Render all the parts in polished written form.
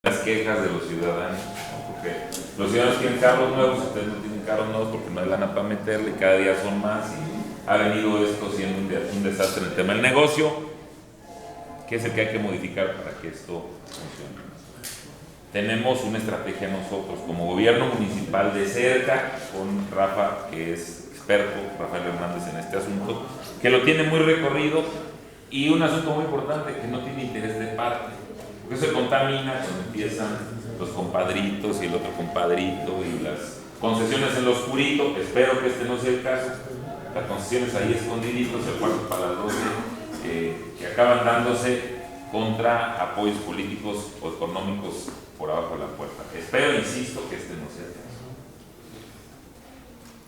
las quejas de los ciudadanos, ¿no? Porque los ciudadanos quieren carros nuevos, ustedes no tienen carros nuevos porque no hay lana para meterle, y cada día son más, y ha venido esto siendo un desastre en el tema del negocio, que es el que hay que modificar para que esto funcione. Tenemos una estrategia nosotros como gobierno municipal de cerca con Rafa, que es experto, Rafael Hernández, en este asunto, que lo tiene muy recorrido, y un asunto muy importante, que no tiene interés de parte, porque se contamina cuando empiezan los compadritos y el otro compadrito y las concesiones en lo oscurito. Espero que este no sea el caso, las concesiones ahí escondiditos, el cuarto para las 12, que acaban dándose contra apoyos políticos o económicos por abajo de la puerta. Espero, insisto, que este no sea el caso.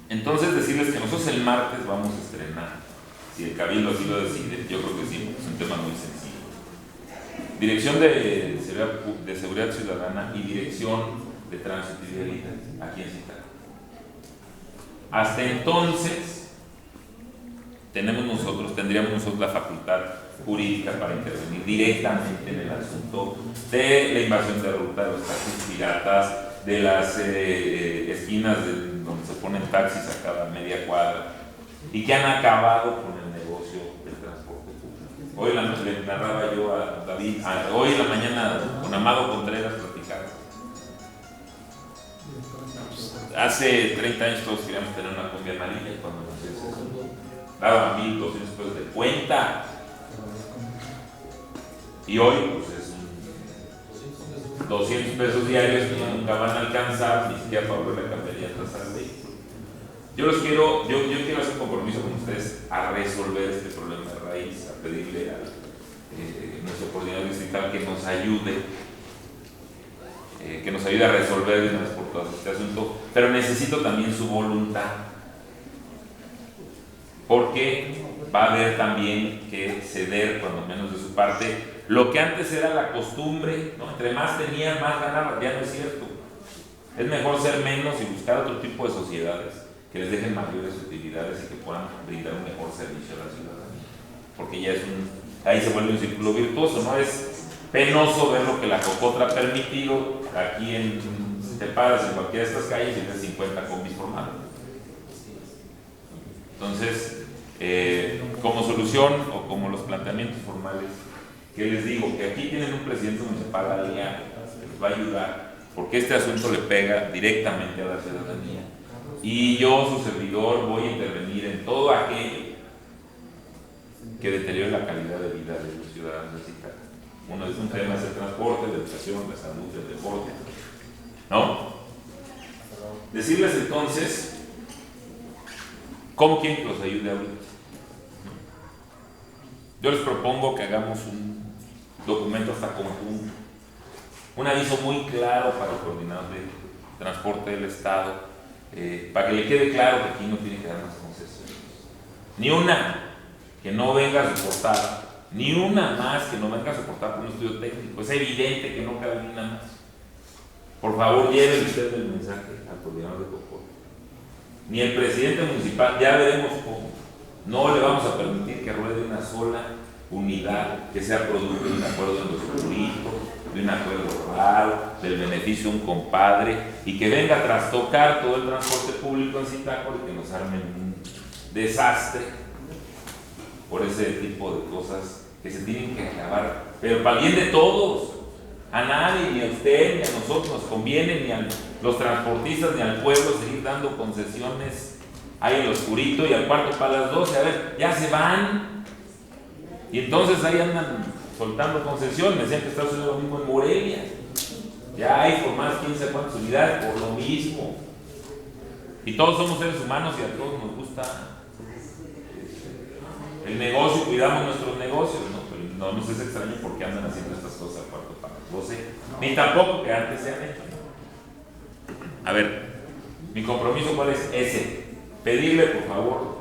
Entonces, decirles que nosotros el martes vamos a estrenar, si el Cabildo así lo decide, yo creo que sí, es un tema muy sencillo. Dirección de Seguridad Ciudadana y Dirección de Tránsito y Vialidad, aquí en Zitácuaro. Hasta entonces, tendríamos nosotros la facultad jurídica para intervenir directamente en el asunto de la invasión de ruta, de los taxis piratas, de las esquinas donde se ponen taxis a cada media cuadra, y que han acabado con el negocio del transporte público. Hoy le narraba yo a David, hoy en la mañana con Amado Contreras platicaba. Hace 30 años todos queríamos tener una combi amarilla, cuando daba 1,200 pesos de cuenta, y hoy pues es 200 pesos diarios que nunca van a alcanzar, ni siquiera para volver a cambiar llantas al vehículo. Yo quiero hacer compromiso con ustedes a resolver este problema de raíz, a pedirle a nuestro coordinador distrital que nos ayude a resolver de una vez por todas este asunto, pero necesito también su voluntad, porque va a haber también que ceder, cuando menos de su parte, lo que antes era la costumbre, ¿no? Entre más tenía, más ganaba. Ya no es cierto. Es mejor ser menos y buscar otro tipo de sociedades que les dejen mayores utilidades y que puedan brindar un mejor servicio a la ciudadanía, porque ya ahí se vuelve un círculo virtuoso. No es penoso ver lo que la Cocotra ha permitido. Aquí te paras en cualquiera de estas calles y ves 50 combis formadas. Entonces, como solución o como los planteamientos formales, que les digo que aquí tienen un presidente municipal aliado que les va a ayudar, porque este asunto le pega directamente a la ciudadanía, y yo, su servidor, voy a intervenir en todo aquello que deteriore la calidad de vida de los ciudadanos de Zitácuaro. Uno es un tema es el transporte, la educación, la salud, el deporte, ¿no? Decirles entonces cómo quieren que los ayude ahorita. Yo les propongo que hagamos un documento hasta conjunto, un aviso muy claro para el coordinador de transporte del Estado, para que le quede claro que aquí no tiene que dar más concesiones. Ni una que no venga soportada, ni una más que no venga soportada por un estudio técnico. Es evidente que no cabe ni una más. Por favor, lleven ustedes el mensaje al coordinador de Cocol. Ni el presidente municipal, ya veremos cómo. No le vamos a permitir que ruede una sola unidad que sea producto de un acuerdo en los oscuritos, de un acuerdo raro, del beneficio de un compadre, y que venga a trastocar todo el transporte público en Zitácuaro y que nos armen un desastre por ese tipo de cosas que se tienen que acabar, pero para el bien de todos. A nadie, ni a usted, ni a nosotros nos conviene, ni a los transportistas, ni al pueblo, seguir dando concesiones ahí en lo oscurito y al cuarto para las 12. A ver, ya se van, y entonces ahí andan soltando concesiones. Me decían que está sucediendo lo mismo en Morelia, ya hay formadas 15 cuantas unidades por lo mismo, y todos somos seres humanos y a todos nos gusta el negocio, cuidamos nuestros negocios, ¿no? Pero no nos es extraño porque andan haciendo estas cosas al cuarto para las 12, ni tampoco que antes se han hecho. A ver, mi compromiso, ¿cuál es? Ese: pedirle, por favor,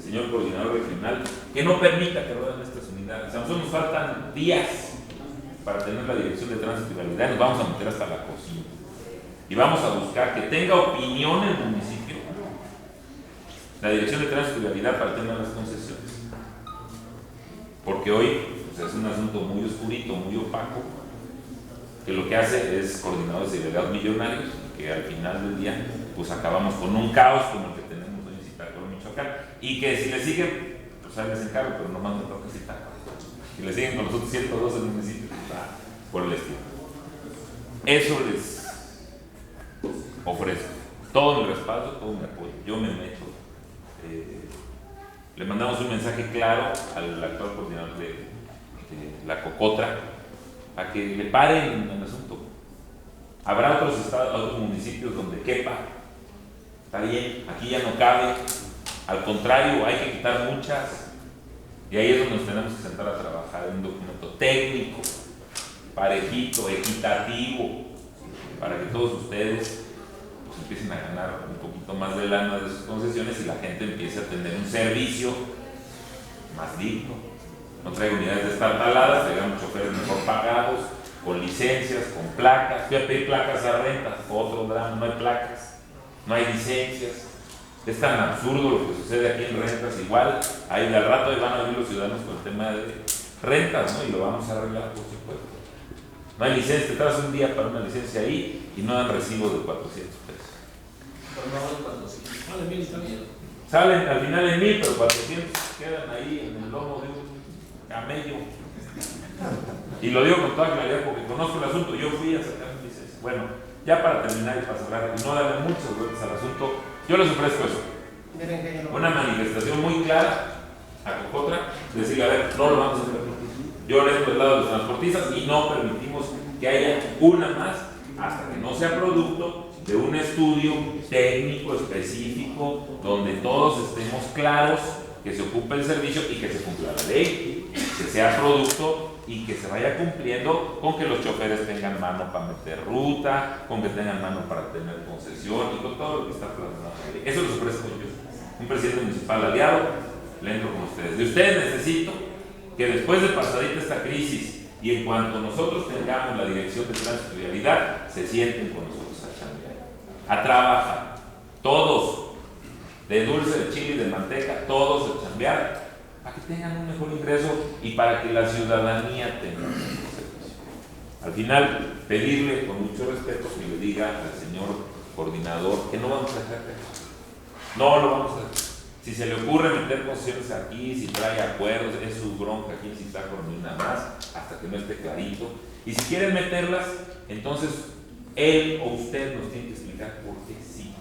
señor coordinador regional, que no permita que rueden estas unidades. A nosotros nos faltan días para tener la dirección de tránsito y vialidad, nos vamos a meter hasta la cocina y vamos a buscar que tenga opinión el municipio, la dirección de tránsito y vialidad, para tener las concesiones, porque hoy pues, es un asunto muy oscurito, muy opaco, que lo que hace es coordinadores de delegados millonarios, que al final del día pues acabamos con un caos como el que tenemos hoy en Zitácuaro, Michoacán, y que si le siguen, pues ahí les encargo, pero nomás me toca Zitácuaro. Si le siguen con los otros 112 municipios, pues, por el estilo. Eso les ofrezco. Todo mi respaldo, todo mi apoyo. Yo me meto. Le mandamos un mensaje claro al actual coordinador de la Cocotra a que le paren el asunto. Habrá otros estados, otros municipios donde quepa. Está bien, aquí ya no cabe. Al contrario, hay que quitar muchas. Y ahí es donde nos tenemos que sentar a trabajar en un documento técnico, parejito, equitativo, para que todos ustedes pues, empiecen a ganar un poquito más de lana de sus concesiones y la gente empiece a tener un servicio más digno. No traigo unidades de estar taladas, traigamos choferes mejor pagados, con licencias, con placas. Fui a pedir placas a rentas, otro drama, no hay placas, no hay licencias. Es tan absurdo lo que sucede aquí en rentas. Igual, ahí de al rato ahí van a venir los ciudadanos con el tema de rentas, ¿no? Y lo vamos a arreglar, por supuesto. No hay licencia, te traes un día para una licencia ahí y no dan recibos de 400 pesos. Pero no vale 400. Vale 1000 también. Salen al final en 1000, pero 400 quedan ahí en el lomo de un camello. Y lo digo con toda claridad porque conozco el asunto. Yo fui a sacar mi licencia. Bueno, ya para terminar y para cerrar y no darle muchas vueltas al asunto, yo les ofrezco eso. Una manifestación muy clara a Cocotra, decirle, a ver, no lo vamos a hacer. Yo le he lado a los transportistas y no permitimos que haya una más hasta que no sea producto de un estudio técnico específico donde todos estemos claros que se ocupe el servicio y que se cumpla la ley, que sea producto y que se vaya cumpliendo con que los choferes tengan mano para meter ruta, con que tengan mano para tener concesión y con todo lo que está plasmado. Eso les ofrezco yo, un presidente municipal aliado, le entro con ustedes. De ustedes necesito que después de pasadita esta crisis y en cuanto nosotros tengamos la dirección de tránsito y vialidad, se sienten con nosotros a chambear, a trabajar, todos, de dulce, de chile y de manteca, todos a chambear, para que tengan un mejor ingreso y para que la ciudadanía tenga un mejor servicio. Al final, pedirle con mucho respeto que le diga al señor coordinador que no vamos a dejar de eso. No lo vamos a hacer. Si se le ocurre meter concesiones aquí, si trae acuerdos, es su bronca aquí en Zitácuaro, ni nada más, hasta que no esté clarito. Y si quieren meterlas, entonces él o usted nos tiene que explicar por qué sí.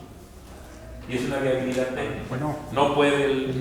Y es una viabilidad técnica. Bueno, no puede